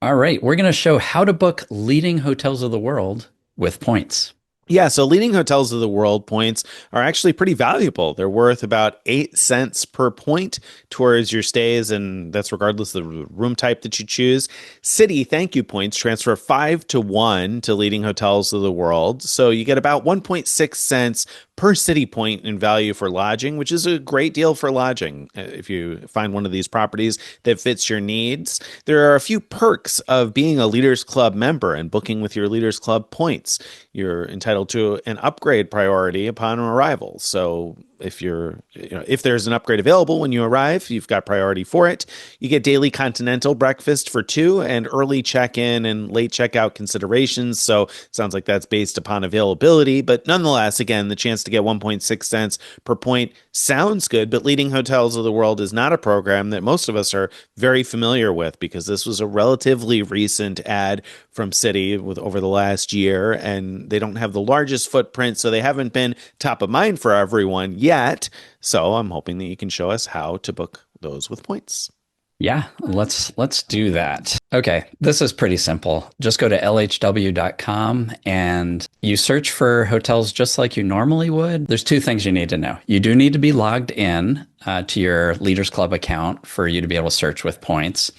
All right, we're going to show how to book leading hotels of the world with points. Yeah, so leading hotels of the world points are actually pretty valuable. They're worth about 8 cents per point towards your stays, and that's regardless of the room type that you choose. Citi thank you points transfer 5 to 1 to leading hotels of the world. So you get about 1.6 cents per city point in value for lodging, which is a great deal for lodging if you find one of these properties that fits your needs. There are a few perks of being a Leaders Club member and booking with your Leaders Club points. You're entitled to an upgrade priority upon arrival. So if there's an upgrade available when you arrive, you've got priority for it. You get daily continental breakfast for two and early check-in and late checkout considerations. So it sounds like that's based upon availability, but nonetheless, again, the chance to get 1.6 cents per point sounds good, but Leading Hotels of the World is not a program that most of us are very familiar with because this was a relatively recent ad from Citi with over the last year, and they don't have the largest footprint, so they haven't been top of mind for everyone yet. So I'm hoping that you can show us how to book those with points. Yeah, let's do that. Okay, this is pretty simple. Just go to lhw.com and you search for hotels just like you normally would. There's two things you need to know. You do need to be logged in to your Leaders Club account for you to be able to search with points.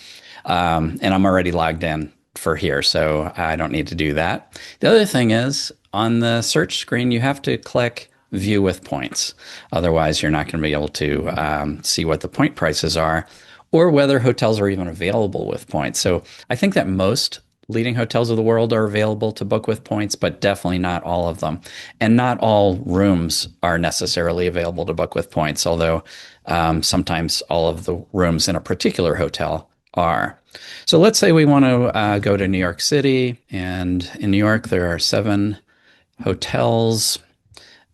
And I'm already logged in for here, so I don't need to do that. The other thing is on the search screen, you have to click View with Points. Otherwise, you're not going to be able to see what the point prices are or whether hotels are even available with points. So I think that most leading hotels of the world are available to book with points, but definitely not all of them. And not all rooms are necessarily available to book with points, although sometimes all of the rooms in a particular hotel are. So let's say we want to go to New York City, and in New York there are 7 hotels,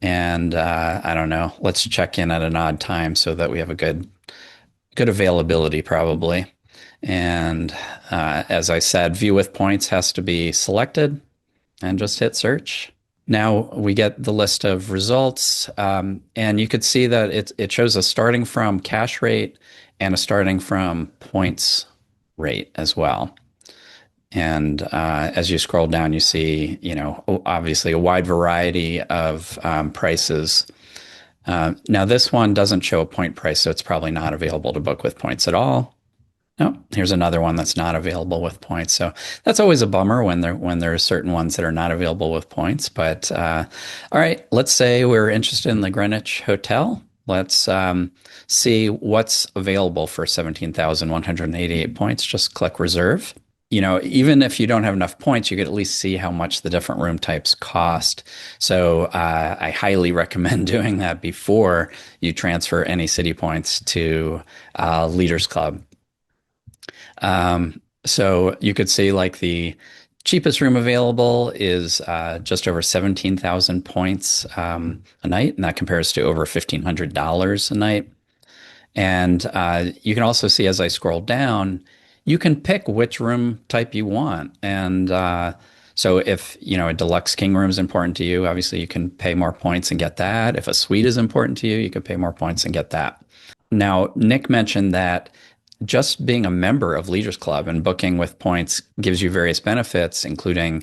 and I don't know, let's check in at an odd time so that we have a good availability probably. And as I said, view with points has to be selected and just hit search. Now we get the list of results, and you could see that it shows a starting from cash rate and a starting from points rate as well. And as you scroll down, you see, obviously a wide variety of prices. Now this one doesn't show a point price, so it's probably not available to book with points at all. No, here's another one that's not available with points. So that's always a bummer when there are certain ones that are not available with points. But all right, let's say we're interested in the Greenwich Hotel. Let's see what's available for 17,188 points. Just click reserve. Even if you don't have enough points, you could at least see how much the different room types cost. So I highly recommend doing that before you transfer any Citi points to Leaders Club. So you could see like the cheapest room available is just over 17,000 points a night, and that compares to over $1,500 a night. And you can also see as I scroll down, you can pick which room type you want. And so if, a deluxe king room is important to you, obviously you can pay more points and get that. If a suite is important to you, you can pay more points and get that. Now, Nick mentioned that just being a member of Leaders Club and booking with points gives you various benefits, including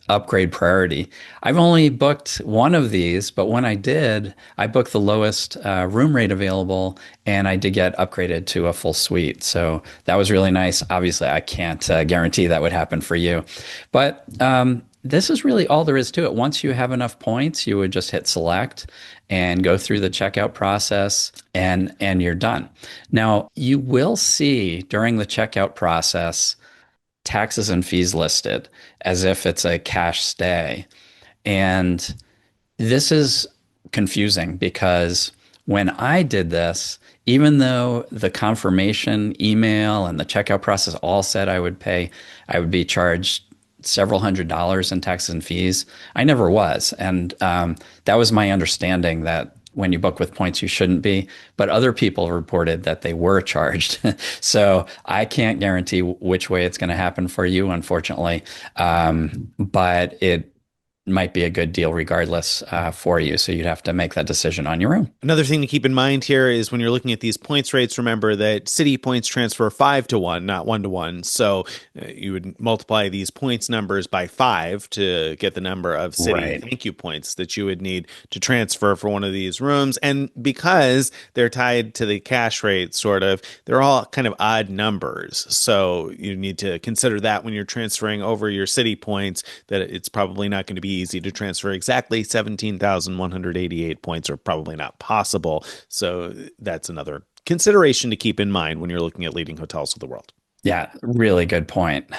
upgrade priority. I've only booked one of these, but when I did, I booked the lowest room rate available, and I did get upgraded to a full suite. So that was really nice. Obviously, I can't guarantee that would happen for you, but this is really all there is to it. Once you have enough points, you would just hit select and go through the checkout process, and you're done. Now, you will see during the checkout process taxes and fees listed as if it's a cash stay. And this is confusing because when I did this, even though the confirmation email and the checkout process all said I would be charged several $100s in taxes and fees, I never was. And that was my understanding, that when you book with points, you shouldn't be. But other people reported that they were charged. So I can't guarantee which way it's going to happen for you, unfortunately. But might be a good deal regardless for you. So you'd have to make that decision on your own. Another thing to keep in mind here is when you're looking at these points rates, remember that Citi points transfer 5 to 1, not 1 to 1. So you would multiply these points numbers by 5 to get the number of Citi Right. thank you points that you would need to transfer for one of these rooms. And because they're tied to the cash rate, sort of, they're all kind of odd numbers. So you need to consider that when you're transferring over your Citi points, that it's probably not going to be easy to transfer exactly 17,188 points, or probably not possible. So that's another consideration to keep in mind when you're looking at leading hotels of the world. Yeah, really good point.